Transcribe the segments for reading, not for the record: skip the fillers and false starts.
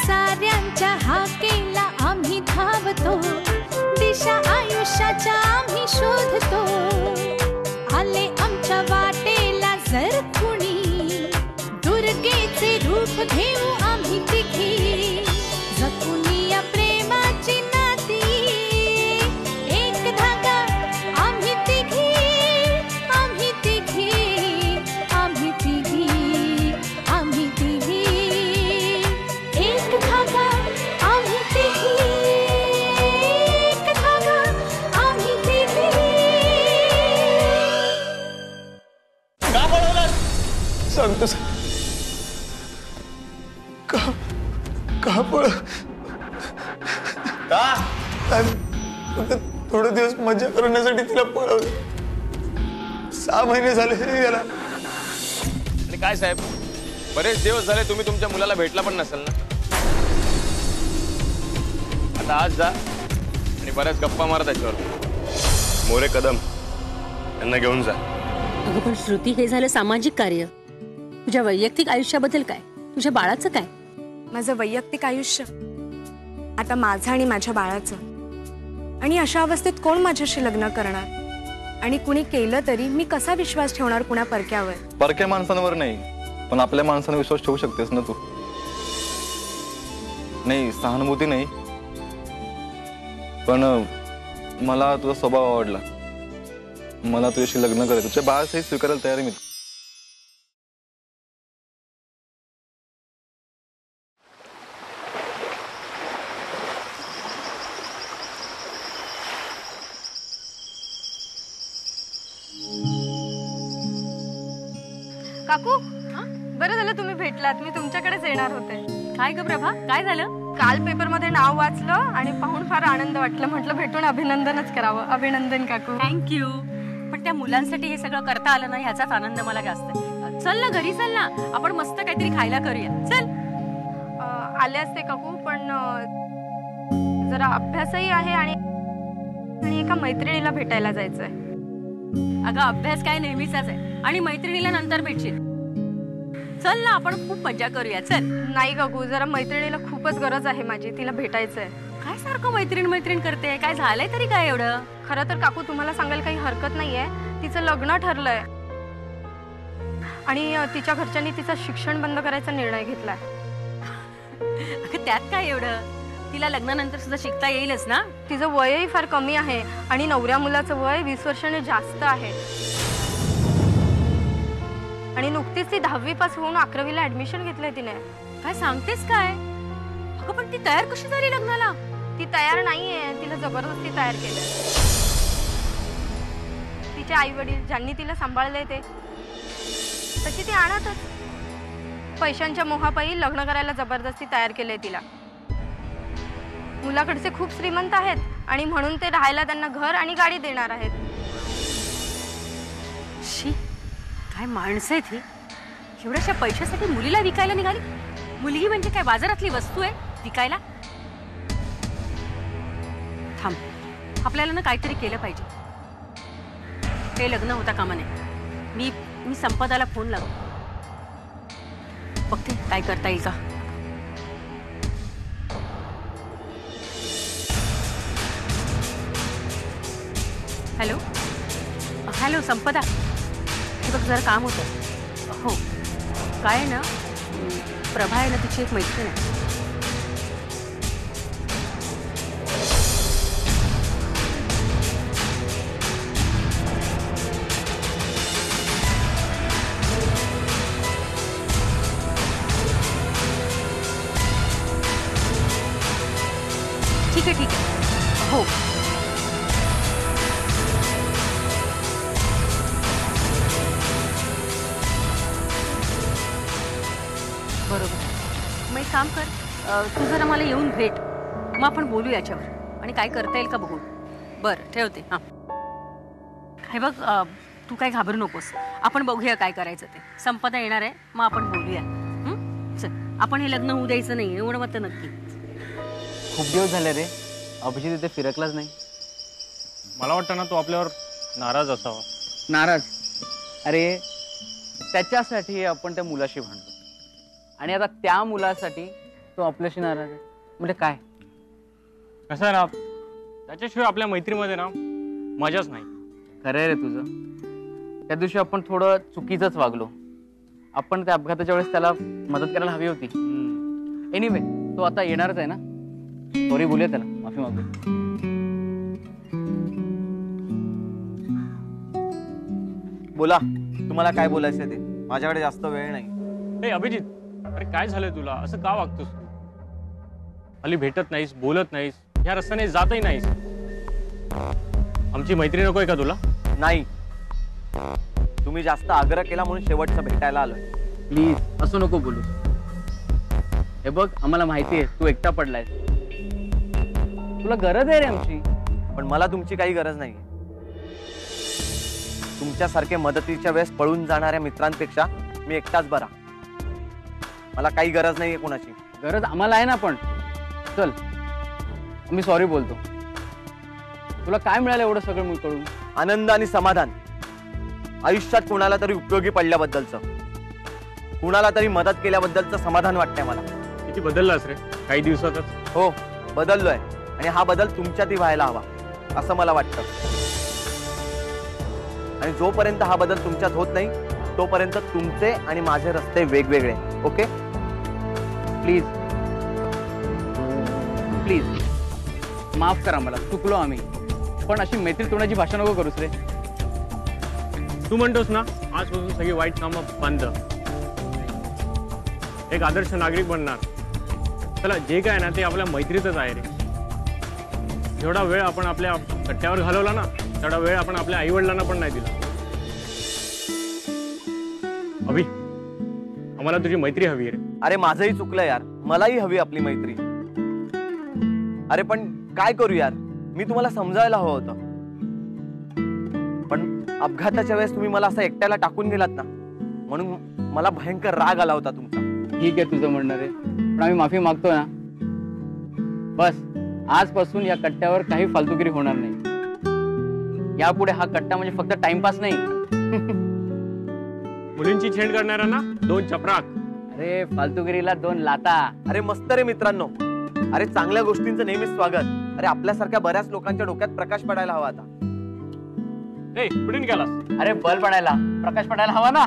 साऱ्यांच्या हाकेला आम्ही धावतो, दिशा आयुष्याच्या आम्ही शोधतो. आले आमच्या वाटेला जर कुणी, दुर्गेचे रूप घेऊ आम्ही तिघी. जपून या प्रेमाची नाती, एक धागा आम्ही तिघी, आम्ही तिघी, आम्ही तिघी, आम्ही तिघी. एक धागा आम्ही तिघी, एक धागा आम्ही तिघी. का पळवलं? सांगतो का पळ थोडे दिवस मजा करण्यासाठी तिला पळवलं. 6 महिने झाले याला. आणि काय साहेब, बरेच दिवस झाले तुम्ही तुमच्या मुलाला भेटला पण नसेल ना. आता आज जा आणि बऱ्याच गप्पा मारा त्याच्यावर. मोरे कदम यांना घेऊन जा. अगं पण श्रुती, हे झालं सामाजिक कार्य. तुझ्या वैयक्तिक आयुष्याबद्दल काय? तुझ्या बाळाचं काय? माझं वैयक्तिक आयुष्य आता माझं आणि माझ्या बाळाचं. आणि अशा अवस्थेत कोण माझ्याशी लग्न करणार? आणि कुणी केलं तरी मी कसा विश्वास ठेवणार कुणा परक्यावर? परक्या माणसांवर नाही, पण आपल्या माणसांवर विश्वास ठेवू शकतेस ना तू. नाही, सहानुभूती नाही, पण मला तुझा स्वभाव आवडला. मला तुझ्याशी लग्न करायचं. तुझ्या बाळासही स्वीकारायला तयार आहे मी. काकू, बरं झालं तुम्ही भेटलात. मी तुमच्याकडेच येणार होते. काय ग प्रभा, काय झालं? काल पेपरमध्ये नाव वाचलं आणि पाहून फार आनंद वाटलं. म्हटलं भेटून अभिनंदनच करावं. अभिनंदन काकू. थँक्यू. पण त्या मुलांसाठी हे सगळं करता आलं ना, ह्याचाच आनंद मला जास्त आहे. चल ना घरी, चल ना, आपण मस्त काहीतरी खायला करूया. चल. आले असते काकू, पण जरा अभ्यासही आहे आणि एका मैत्रिणीला भेटायला जायचंय. अगं अभ्यास काय नेहमीचाच आहे, आणि मैत्रिणीला नंतर भेटशील. चल ना, आपण खूप मजा करूया. चल. नाही काकू, जरा मैत्रिणीला खूपच गरज आहे माझी. तिला भेटायचंय. काय सारखं मैत्रीण मैत्रीण करते? काय झालंय तरी काय एवढं? खरं तर काकू तुम्हाला सांगायला काही हरकत नाहीये. तिचं लग्न ठरलंय आणि तिच्या घरच्यांनी तिचं शिक्षण बंद करायचा निर्णय घेतलाय. अगं त्यात काय एवढं? तिला लग्नानंतर सुद्धा शिकता येईलच ना. तिचं वयही फार कमी आहे आणि नवऱ्या मुलाचं वय 20 वर्षांनी जास्त आहे. आणि नुकतीच ती 10वी पास होऊन 11वीला ऍडमिशन घेतलंय तिने. काय सांगतेस काय? अगं पण ती तयार कशी झाली लग्नाला? ती तयार नाहीये, तिला जबरदस्ती तयार केलंय. तिचे आई वडील ज्यांनी तिला सांभाळलंय ते तशी ती आणतच. पैशांच्या मोहापायी लग्न करायला जबरदस्ती तयार केलंय तिला. मुलाकडचे खूप श्रीमंत आहेत आणि म्हणून ते राहायला त्यांना घर आणि गाडी देणार आहेत. शी, काय माणसं आहेत ही. एवढ्याशा पैशासाठी मुलीला विकायला निघाली. मुलगी म्हणजे काय बाजारातली वस्तू आहे विकायला? थांब, आपल्याला ना काहीतरी केलं पाहिजे. हे लग्न होता कामा नये. मी संपदाला फोन लावू, बघते काय करता येईल का. हॅलो हॅलो संपदा, हे बघ जरा काम होतं. हो, काय आहे ना, प्रभा आहे ना, तिची एक मैत्रीण आहे. ठीक आहे ठीक आहे. हो बरोबर. मग एक काम कर, तू जरा मला येऊन भेट, मग आपण बोलू याच्यावर आणि काय करता येईल का बघू. बरं ठेवते. हां हे बघ, तू काय घाबरू नकोस, आपण बघूया काय करायचं ते. संपदा येणार आहे, मग आपण बोलूया. चल, आपण हे लग्न होऊ द्यायचं नाही एवढं मत नक्की. खूप दिवस झाले रे, अभिजित इथे फिरकलाच नाही. मला वाटतं ना तो आपल्यावर नाराज असावा. नाराज? अरे त्याच्यासाठी आपण त्या मुलाशी भांडतो आणि आता त्या मुलासाठी तो आपल्याशी नाराज आहे म्हणजे काय? कसं आहे ना, त्याच्याशिवाय आपल्या मैत्रीमध्ये ना मजाच नाही. खरं आहे रे तुझं. त्या दिवशी आपण थोडं चुकीचंच वागलो. आपण त्या अपघाताच्या वेळेस त्याला मदत करायला हवी होती. एनिवे तो आता येणारच आहे ना, सॉरी बोलूया त्याला, माफी मागू. बोला, तुम्हाला काय बोलायचं ते. माझ्याकडे जास्त वेळ नाही. अभिजित, अरे काय झालंय तुला? असं का वागतोस तू? हल्ली भेटत नाहीस, बोलत नाहीस, ह्या रस्त्याने जातही नाहीस. आमची मैत्री नकोय का तुला? नाही, तुम्ही जास्त आग्रह केला म्हणून शेवटचं भेटायला आलोय. प्लीज असं नको बोलू. हे बघ, आम्हाला माहिती आहे तू एकटा पडलाय, तुला गरज आहे रे आमची. पण मला तुमची काही गरज नाही. तुमच्यासारखे मदतीच्या वेळेस पळून जाणाऱ्या मित्रांपेक्षा मी एकटाच बरा. मला काही गरज नाहीये कोणाची. गरज आम्हाला आहे ना. पण चल, मी सॉरी बोलतो. तुला काय मिळालं एवढं सगळं कळून? आनंद आणि समाधान. आयुष्यात कुणाला तरी उपयोगी पडल्याबद्दलचं, कुणाला तरी मदत केल्याबद्दलचं समाधान वाटतंय मला. किती बदललास रे काही दिवसातच. हो, बदललोय आणि हा बदल तुमच्यातही व्हायला हवा असं मला वाटतं. आणि जोपर्यंत हा बदल तुमच्यात होत नाही तोपर्यंत तुमचे आणि माझे रस्ते वेगवेगळे. ओके? प्लीज प्लीज माफ करा मला, चुकलो आम्ही. पण अशी मैत्री तोडण्याची भाषा नको करूस रे. तू म्हणतोस ना आजपासून सगळी वाईट कामं बंद, एक आदर्श नागरिक बनणार. चला, जे काय ना ते आपल्या मैत्रीतच आहे रे. जेवढा वेळ आपण आपल्या कट्ट्यावर घालवला ना तेवढा वेळ आपण आपल्या आई वडिलांना पण नाही दिला. अभि, आम्हाला तुझी मैत्री हवी रे. अरे माझंही चुकलं यार, मलाही हवी आपली मैत्री. अरे पण काय करू यार, मी तुम्हाला समजायला हवं होतं. पण अपघाताच्या वेळेस तुम्ही मला असं एकट्याला टाकून गेलात ना, म्हणून मला भयंकर राग आला होता तुमचा. ठीक आहे तुझं म्हणणं रे, पण आम्ही माफी मागतो ना. बस आजपासून या कट्ट्यावर काही फालतूगिरी होणार नाही. यापुढे हा कट्टा म्हणजे फक्त टाइमपास नाही. मुलींची छेड करणाऱ्यांना 2 चपराक. अरे फालतूगिरीला 2 लाता. अरे मस्त रे मित्रांनो. अरे चांगल्या गोष्टींचं नेहमीच स्वागत. अरे आपल्यासारख्या बऱ्याच लोकांच्या डोक्यात प्रकाश पडायला हवा आता. कुठून गेलास? अरे बल पडायला, प्रकाश पडायला हवा ना.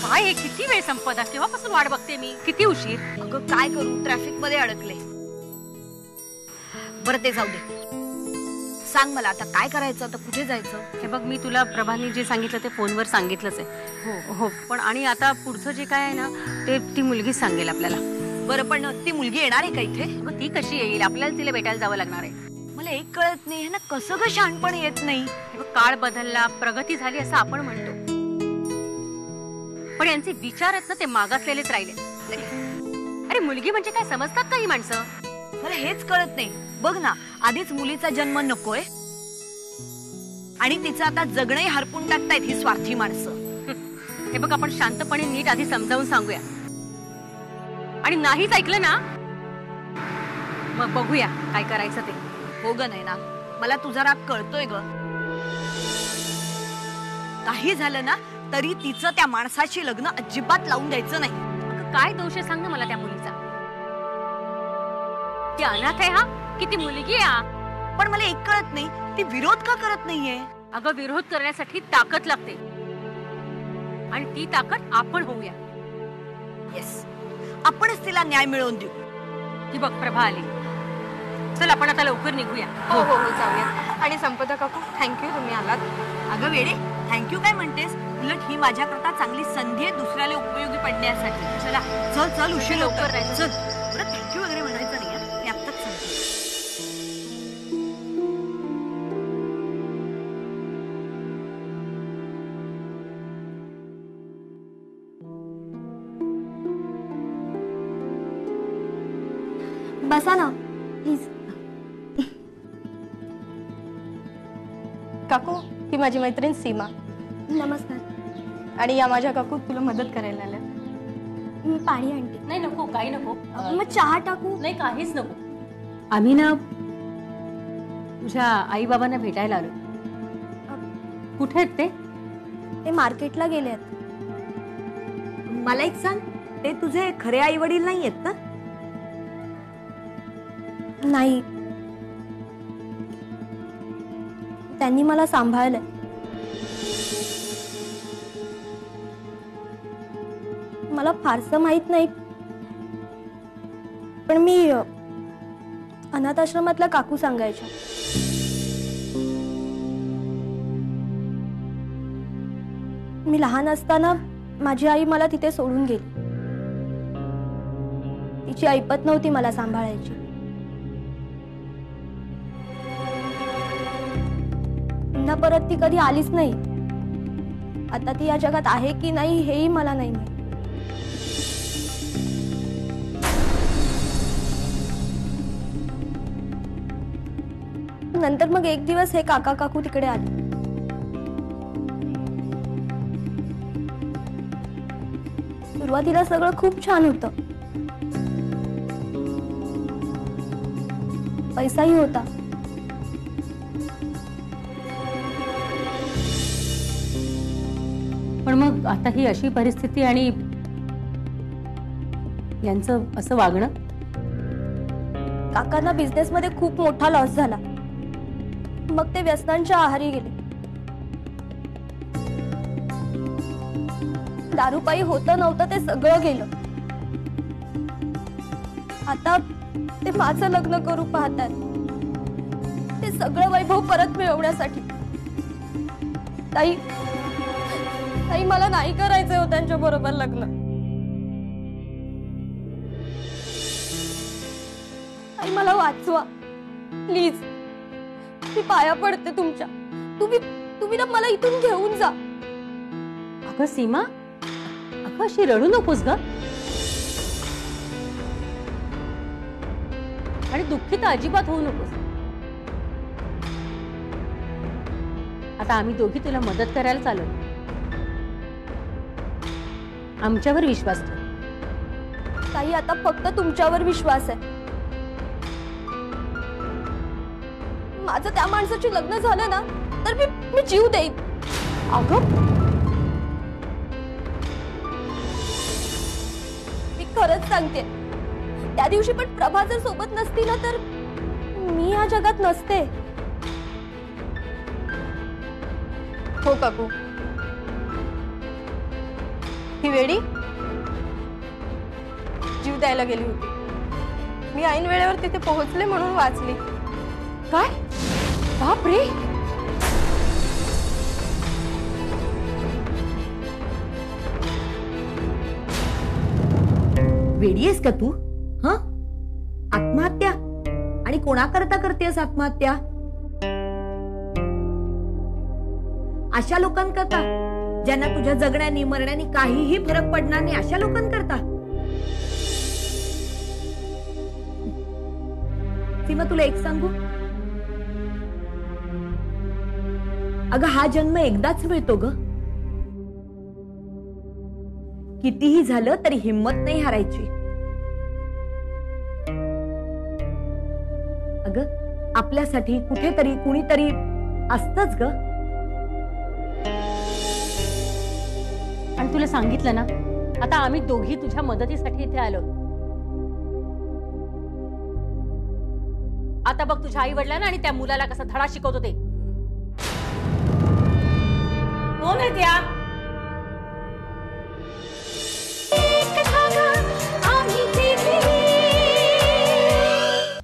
काय हे, किती वेळ संपदा, केव्हापासून वाट बघते मी. किती उशीर. अगं काय करू, ट्रॅफिक मध्ये अडकले. बरं ते जाऊ दे, सांग मला आता काय करायचं, आता कुठे जायचं? हे बघ, मी तुला प्रभाने जे सांगितलं ते फोनवर सांगितलंच आहे. हो हो, पण आणि आता पुढचं जे काय आहे ना ते ती मुलगीच सांगेल आपल्याला. बरं पण ती मुलगी येणार आहे का इथे? अगं ती कशी येईल, आपल्याला तिला भेटायला जावं लागणार आहे. मला एक कळत नाही ना, कसं ग शहाणपण येत नाही. काळ बदलला, प्रगती झाली असं आपण म्हणतो, पण यांचे विचार आहेत ना ते मागासलेलेच राहिले. अरे मुलगी म्हणजे काय समजतात का ही माणसं? मला हेच कळत नाही. बघ ना, आधीच मुलीचा जन्म नकोय आणि तिचं आता जगणंही हरपून टाकतायत ही स्वार्थी माणसं. हे बघ, आपण शांतपणे नीट आधी समजावून सांगूया आणि नाहीच ऐकलं ना मग बघूया काय करायचं ते. हो ग नाही ना, मला तुझा राग कळतोय ग. काही झालं ना तरी तिचं त्या माणसाशी लग्न अजिबात लावून द्यायचं नाही. काय दोष आहे सांग ना मला त्या मुलीचा. ती अनाथ आहे हा की ती मुलगी आहे? पण मला एक कळत नाही, ती विरोध का करत नाहीये? अगं विरोध करण्यासाठी ताकद लागते आणि ती ताकद आपण होऊया. येस, आपणच तिला न्याय मिळवून देऊ. ती बघ प्रभा आली. चल आपण आता लवकर निघूया. हो हो हो जाऊया. आणि संपदा काकू थँक्यू तुम्ही आलात. अगं वेडे, थँक्यू काय म्हणतेस? उलट ही माझ्याकरता चांगली संधी आहे दुसऱ्याला उपयोगी पडण्यासाठी. चला चल चल, उशीर लवकर राहील. चल बरं, थँक्यू वगैरे म्हणायचं नाही हं. मी आत्ताच सांगते. बसा ना प्लीज. काकू ही माझी मैत्रीण सीमा. नमस्कार. आणि या माझ्या काकू तुला मदत करायला आल्या. मी पाणी आणते. नाही नको, काही नको. मग चहा टाकू? नाही काहीच नको. आम्ही ना तुझ्या आई बाबांना भेटायला आलो. कुठे आहेत ते? ते मार्केटला गेले आहेत. मला एक सांग, ते तुझे खरे आई वडील नाही आहेत ना? नाही, त्यांनी मला सांभाळलंय. मला फारसं माहित नाही, पण मी अनाथ आश्रमातल्या काकू सांगायच्या. मी लहान असताना माझी आई मला तिथे सोडून गेली. तिची ऐपत नव्हती मला सांभाळायची. पुन्हा परत ती कधी आलीच नाही. आता ती या जगात आहे की नाही हेही मला नाही माहित. नंतर मग एक दिवस हे काका काकू तिकडे आले. सुरुवातीला सगळं खूप छान होतं. पैसाही होता. पण मग आता ही अशी परिस्थिती आणि यांचं असं वागणं. काकांना बिझनेस मध्ये खूप मोठा लॉस झाला. मग ते व्यसनांच्या आहारी गेले. दारूपायी होतं नव्हतं ते सगळं गेलं. आता ते माझं लग्न करू पाहतात. ते सगळं वैभव परत मिळवण्यासाठी. ताई ताई मला नाही करायचंय हो त्यांच्या बरोबर लग्न. ताई मला वाचवा प्लीज. मी पाया पडते तुमच्या. तुम्ही ना मला इथून घेऊन जा. अगं सीमा, अगं अशी रडू नकोस ग. आणि दुःखी तर अजिबात होऊ नकोस. आता आम्ही दोघी तुला मदत करायला चालू. आमच्यावर विश्वास ठेव. ताई आता फक्त तुमच्यावर विश्वास आहे. माझं त्या माणसाची लग्न झालं ना तर मी जीव देईन. अगं मी खरंच सांगते, त्या दिवशी पण प्रभा जर सोबत नसती ना तर मी या जगात नसते. हो काकू, ही वेडी जीव द्यायला गेली होती. मी ऐन वेळेवर तिथे पोहोचले म्हणून वाचली. काय? बाप रे. वेडी आहेस का तू? हं? आत्महत्या? आणि कोणाकरता करतेस आत्महत्या? अशा लोकांकरता ज्यांना तुझ्या जगण्यानी मरण्यानी काहीही फरक पडणार नाही, अशा लोकांकरता. सीमा तुला एक सांगू, अगं हा जन्म एकदाच मिळतो ग. कितीही झालं तरी हिम्मत नाही हारायची. अगं आपल्यासाठी कुठेतरी कुणीतरी असतच ग. आणि तुला सांगितलं ना, आता आम्ही दोघी तुझ्या मदतीसाठी इथे आलो. आता बघ तुझ्या आई वडिलांना आणि त्या मुलाला कसा धडा शिकवतो ते. कोण आहे त्या?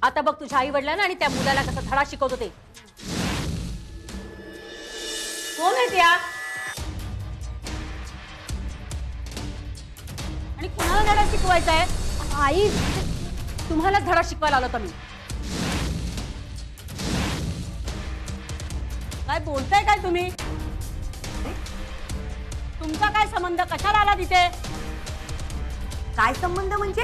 आता बघ तुझ्या आई वडिलांना आणि त्या मुलाला कसा धडा शिकवतो ते. कोण आहे त्या आणि कुणाला धडा शिकवायचा आहे? आई, तुम्हाला धडा शिकवायला आलो मी. काय बोलताय काय तुम्ही? तुमचा काय संबंध? कशाला आला तिथे? काय संबंध म्हणजे?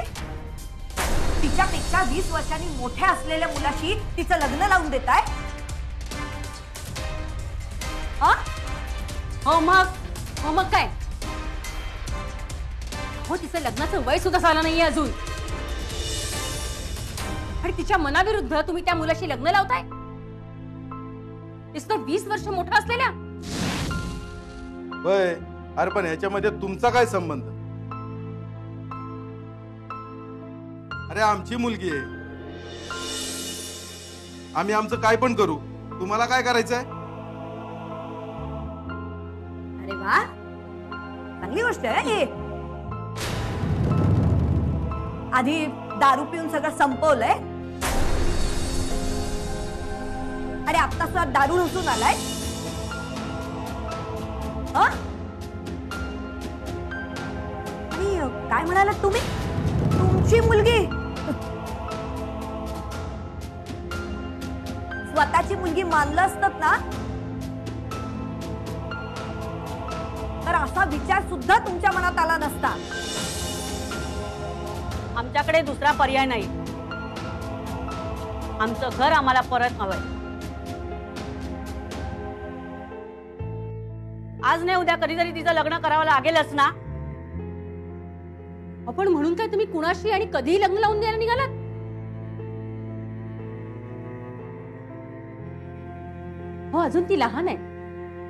तिच्यापेक्षा 20 वर्षांनी मोठ्या असलेल्या मुलाशी तिचं लग्न लावून देताय? हो मग काय? हो, तिचं लग्नाचं वय सुद्धा झालं नाहीये अजून आणि तिच्या मनाविरुद्ध तुम्ही त्या मुलाशी लग्न लावताय. तिचं 20 वर्ष मोठा असलेल्या. होय, अरे पण ह्याच्यामध्ये तुमचा काय संबंध? अरे आमची मुलगी आहे, आम्ही आमचं काय पण करू, तुम्हाला काय करायचंय? अरे वा, चांगली गोष्ट आहे ही. आधी दारू पिऊन सगळं संपवलंय आणि आता सुद्धा दारू नसून आलाय. आणि काय म्हणालात तुम्ही? तुमची मुलगी? स्वतःची मुलगी मानलं असतात ना तर असा विचार सुद्धा तुमच्या मनात आला नसता. आमच्याकडे दुसरा पर्याय नाही. आमचं घर आम्हाला परत हवंय. आज नाही उद्या कधीतरी तिचं लग्न करावं लागेलच ना. आपण म्हणून काय तुम्ही कुणाशी आणि कधीही लग्न लावून द्यायला निघालात? हो, अजून ती लहान आहे.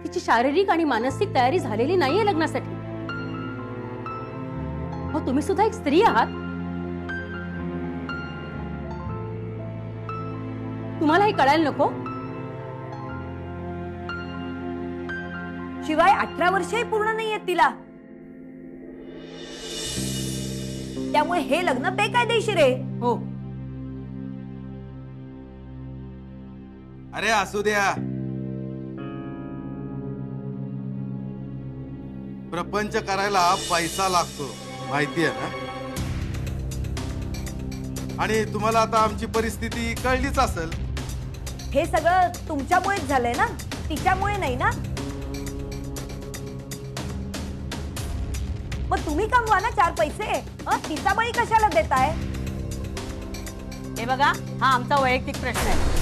तिची शारीरिक आणि मानसिक तयारी झालेली नाहीये लग्नासाठी. हो, तुम्ही सुद्धा एक स्त्री आहात. तुम्हाला हे कळायला नको? शिवाय 18 वर्षही पूर्ण नाहीयेत तिला. त्यामुळे हे लग्न बेकायदेशीर आहे. हो. अरे असू द्या, प्रपंच करायला पैसा लागतो, माहिती आहे ना? आणि तुम्हाला आता आमची परिस्थिती कळलीच असेल. हे सगळं तुमच्यामुळेच झालंय ना, तिच्यामुळे नाही ना. मग तुम्ही कमवा ना 4 पैसे. तिचा बळी कशाला देताय? हे बघा, हा आमचा वैयक्तिक प्रश्न आहे.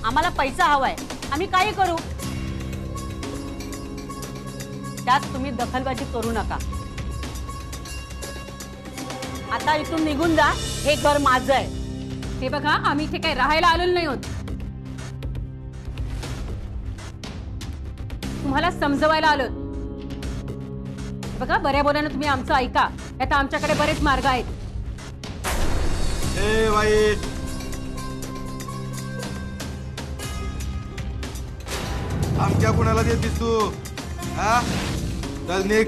आम्हाला पैसा हवाय, आम्ही काही करू. त्यात तुम्ही दखलबाजी करू नका. आता इथून निघून जा. हे घर माझं आहे. हे बघा, आम्ही इथे काही राहायला आलेलो नाही होत. तुम्हाला समजवायला आलो. बघा, बऱ्या बोलानं तुम्ही आमचं ऐका. आता आमच्याकडे बरेच मार्ग आहेत. ए बाई, आमच्या कुणाला देतीस तू? हा, चल निघ.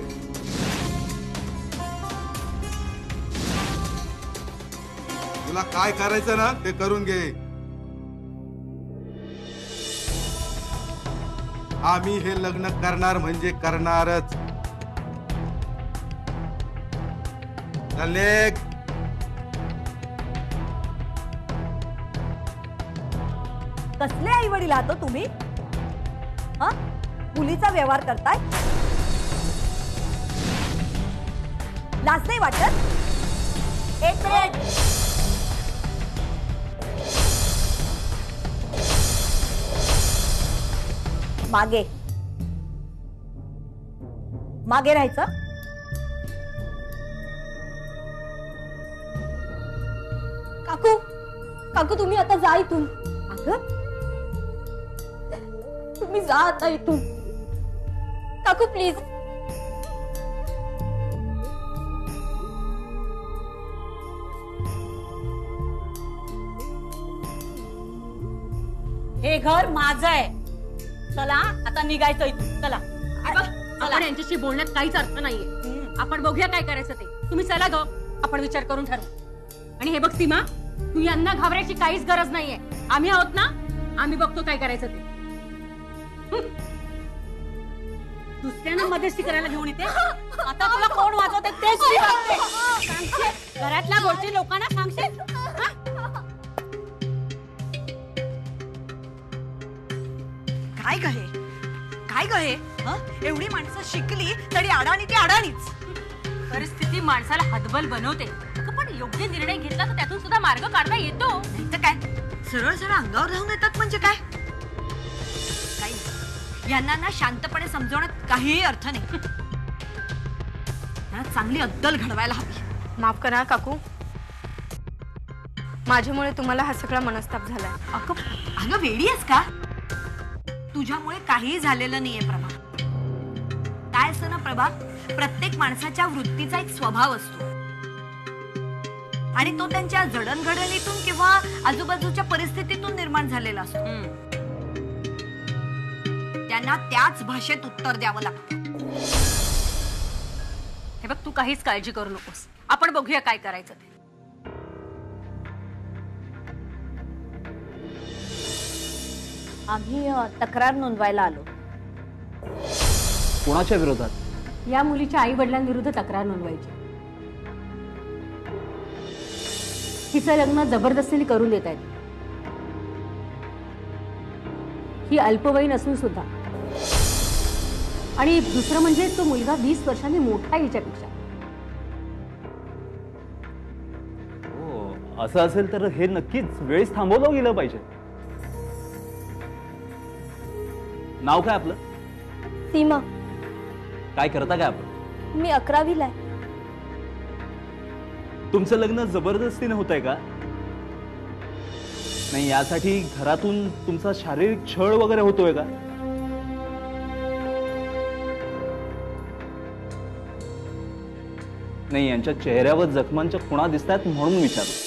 तुला काय करायचं ना ते करून घे. आम्ही हे लग्न करणार म्हणजे करणारच. चल निघ. कसले आई वडील आहात तुम्ही? मुलीचा व्यवहार करताय? लाज नाही वाटत? एक मिनिट. मागे मागे राहायचं. काकू, काकू तुम्ही आता जा इथून. अगं, तुम्ही जा आता इथून. काकू प्लीज. हे घर माझं आहे. चला आता निघायचं इथून. चला. आपण यांच्याशी बोलण्यात काहीच अर्थ नाहीये. आपण बघूया काय करायचं ते. तुम्ही चला ग, आपण विचार करून ठरवू. आणि हे बघ सीमा, तू यांना घाबरायची काहीच गरज नाहीये. आम्ही आहोत ना, आम्ही बघतो काय करायचं ते. दुसऱ्यांना मध्यस्थी करायला घेऊन येते. आता तुला कोण वाचवते तेच मी बघते. सांगते घरातल्या गोष्टी लोकांना सांगते. काय गहे काय गहे? एवढी माणसं शिकली तरी अडाणी ती अडाणीच. परिस्थिती माणसाला हतबल बनवते. पण योग्य निर्णय घेतला तर त्यातून सुद्धा मार्ग काढता येतो. नाही तर काय, सरळ सरळ अंगावर धावून येतात म्हणजे काय? काही यांना ना शांतपणे समजवण्यात काहीही अर्थ नाही. त्यांना चांगली अद्दल घडवायला हवी. माफ करा काकू, माझ्यामुळे तुम्हाला हा सगळा मनस्ताप झालाय. अगं वेडी आहेस का? तुझ्यामुळे काहीही झालेलं नाहीये प्रभा. काय असतं ना प्रभा, प्रत्येक माणसाच्या वृत्तीचा एक स्वभाव असतो आणि तो त्यांच्या जडणघडणीतून किंवा आजूबाजूच्या परिस्थितीतून निर्माण झालेला असतो. त्यांना त्याच भाषेत उत्तर द्यावं लागतं. हे बघ, तू काहीच काळजी करू नकोस. आपण बघूया काय करायचं ते. आम्ही तक्रार नोंदवायला आलो. कोणाच्या विरोधात? या मुलीच्या आई वडिलांविरुद्ध तक्रार नोंदवायची. हिचं लग्न जबरदस्तीने करून देत आहेत. ही अल्पवयीन असून सुद्धा. आणि दुसरं म्हणजे तो मुलगा 20 वर्षांनी मोठा हिच्यापेक्षा. असं असेल तर हे नक्कीच वेळेस थांबवलं गेलं पाहिजे. नाव काय आपलं? सीमा. काय करता काय आपण? मी 11वीला आहे. तुमचं लग्न जबरदस्तीने होतंय का? नाही, यासाठी घरातून तुमचा शारीरिक छळ वगैरे होतोय का? नाही, यांच्या चेहऱ्यावर जखमांच्या खुणा दिसतात म्हणून विचारलं.